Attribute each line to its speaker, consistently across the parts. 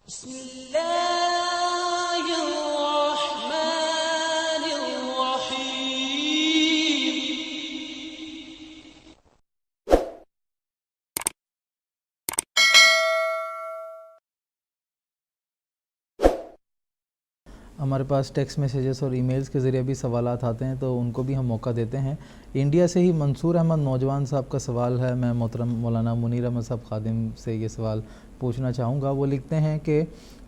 Speaker 1: بسم الله الرحمن الرحيم.
Speaker 2: ہمارے پاس ٹیکسٹ میسیجز اور ای میلز کے ذریعے بھی سوالات آتے ہیں تو ان کو بھی ہم موقع دیتے ہیں۔ انڈیا سے ہی منصور احمد نوجوان صاحب کا سوال ہے۔ میں محترم مولانا منیر احمد صاحب خادم سے یہ سوال پوچھنا چاہوں گا۔ وہ لکھتے ہیں کہ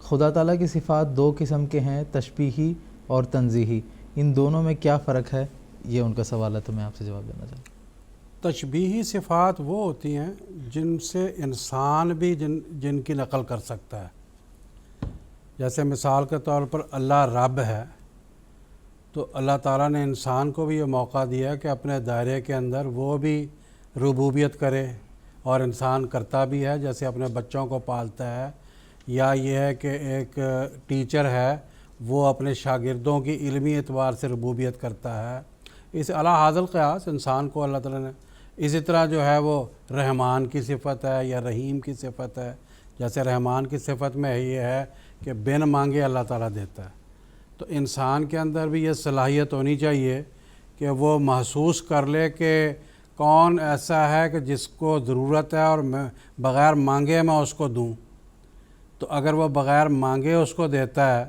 Speaker 2: خدا تعالیٰ کی صفات دو قسم کے ہیں، تشبیہی اور تنزیہی، ان دونوں میں کیا فرق ہے؟ یہ ان کا سوال ہے تو میں آپ سے جواب دینا چاہوں گا۔
Speaker 3: تشبیہی صفات وہ ہوتی ہیں جن سے انسان بھی جن کی نقل کر سکتا ہے۔ جیسے مثال کے طور پر اللہ رب ہے، تو اللہ تعالیٰ نے انسان کو بھی یہ موقع دیا کہ اپنے دائرے کے اندر وہ بھی ربوبیت کرے، اور انسان کرتا بھی ہے، جیسے اپنے بچوں کو پالتا ہے، یا یہ ہے کہ ایک ٹیچر ہے وہ اپنے شاگردوں کی علمی اعتبار سے ربوبیت کرتا ہے۔ اس اعلیٰ حاضر قیاس انسان کو اللہ تعالیٰ نے اسی طرح جو ہے وہ رحمان کی صفت ہے یا رحیم کی صفت ہے۔ جیسے رحمان کی صفت میں یہ ہے کہ بن مانگے اللہ تعالیٰ دیتا ہے، تو انسان کے اندر بھی یہ صلاحیت ہونی چاہیے کہ وہ محسوس کر لے کہ کون ایسا ہے کہ جس کو ضرورت ہے اور میں بغیر مانگے میں اس کو دوں، تو اگر وہ بغیر مانگے اس کو دیتا ہے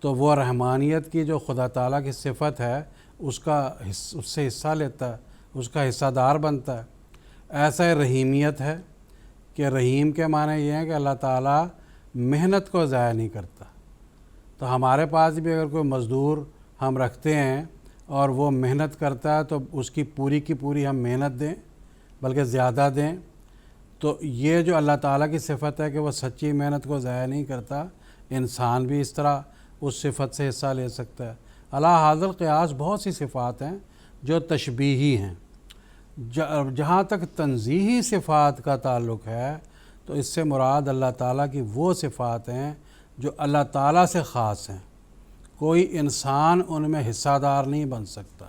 Speaker 3: تو وہ رحمانیت کی جو خدا تعالیٰ کی صفت ہے اس سے حصہ لیتا ہے، اس کا حصہ دار بنتا ہے۔ ایسا ہی رحیمیت ہے کہ رحیم کے معنی یہ ہے کہ اللہ تعالیٰ محنت کو ضائع نہیں کرتا۔ تو ہمارے پاس بھی اگر کوئی مزدور ہم رکھتے ہیں اور وہ محنت کرتا ہے تو اس کی پوری ہم محنت دیں، بلکہ زیادہ دیں، تو یہ جو اللہ تعالیٰ کی صفت ہے کہ وہ سچی محنت کو ضائع نہیں کرتا، انسان بھی اس طرح اس صفت سے حصہ لے سکتا ہے۔ اعلیٰ حاضر قیاس بہت سی صفات ہیں جو تشبیہی ہیں۔ جہاں تک تنزیہی صفات کا تعلق ہے تو اس سے مراد اللہ تعالیٰ کی وہ صفات ہیں جو اللہ تعالیٰ سے خاص ہیں، کوئی انسان ان میں حصہ دار نہیں بن سکتا۔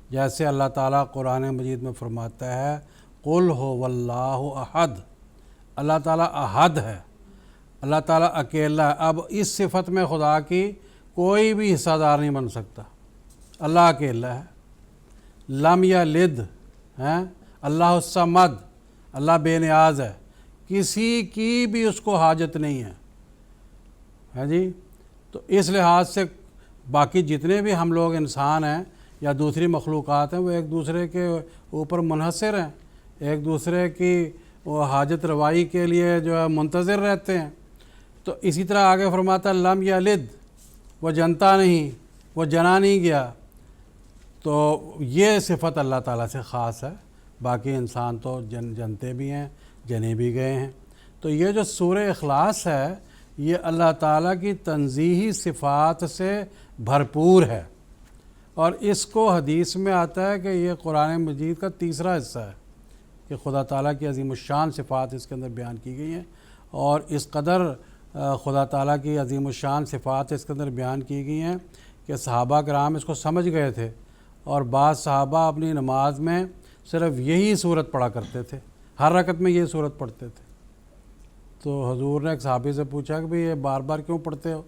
Speaker 3: جیسے اللہ تعالیٰ قرآن مجید میں فرماتا ہے قل هو اللہ احد، اللہ تعالیٰ احد ہے، اللہ تعالیٰ اکیلا ہے۔ اب اس صفت میں خدا کی کوئی بھی حصہ دار نہیں بن سکتا، اللہ اکیلا ہے۔ لم یلد ہے، اللہ الصمد، اللہ بے نیاز ہے، کسی کی بھی اس کو حاجت نہیں ہے جی۔ تو اس لحاظ سے باقی جتنے بھی ہم لوگ انسان ہیں یا دوسری مخلوقات ہیں وہ ایک دوسرے کے اوپر منحصر ہیں، ایک دوسرے کی وہ حاجت روائی کے لیے جو ہے منتظر رہتے ہیں۔ تو اسی طرح آگے فرماتا ہے لم یلد، وہ جنتا نہیں، وہ جنا نہیں گیا، تو یہ صفت اللہ تعالیٰ سے خاص ہے۔ باقی انسان تو جنتے بھی ہیں، جنے بھی گئے ہیں۔ تو یہ جو سورہ اخلاص ہے یہ اللہ تعالیٰ کی تنزیہی صفات سے بھرپور ہے، اور اس کو حدیث میں آتا ہے کہ یہ قرآن مجید کا تیسرا حصہ ہے کہ خدا تعالیٰ کی عظیم الشان صفات اس کے اندر بیان کی گئی ہیں، اور اس قدر خدا تعالیٰ کی عظیم الشان صفات اس کے اندر بیان کی گئی ہیں کہ صحابہ کرام اس کو سمجھ گئے تھے، اور بعض صحابہ اپنی نماز میں صرف یہی صورت پڑھا کرتے تھے، ہر رکعت میں یہ صورت پڑھتے تھے۔ تو حضور نے ایک صحابی سے پوچھا کہ بھئی یہ بار بار کیوں پڑھتے ہو؟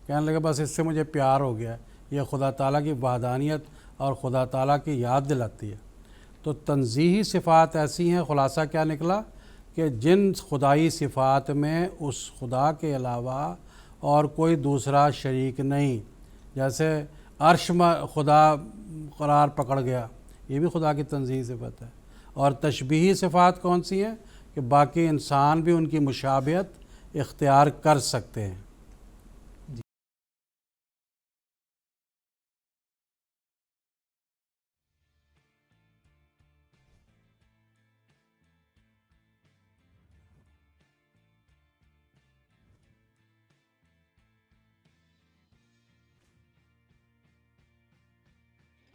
Speaker 3: کہنے لگے بس اس سے مجھے پیار ہو گیا ہے، یہ خدا تعالیٰ کی وحدانیت اور خدا تعالیٰ کی یاد دلاتی ہے۔ تو تنزیہی صفات ایسی ہیں، خلاصہ کیا نکلا کہ جن خدائی صفات میں اس خدا کے علاوہ اور کوئی دوسرا شریک نہیں۔ جیسے عرش میں خدا قرار پکڑ گیا، یہ بھی خدا کی تنزیہی صفت ہے۔ اور تشبیہی صفات کون سی ہیں؟ کہ باقی انسان بھی ان کی مشابہت اختیار کر سکتے ہیں۔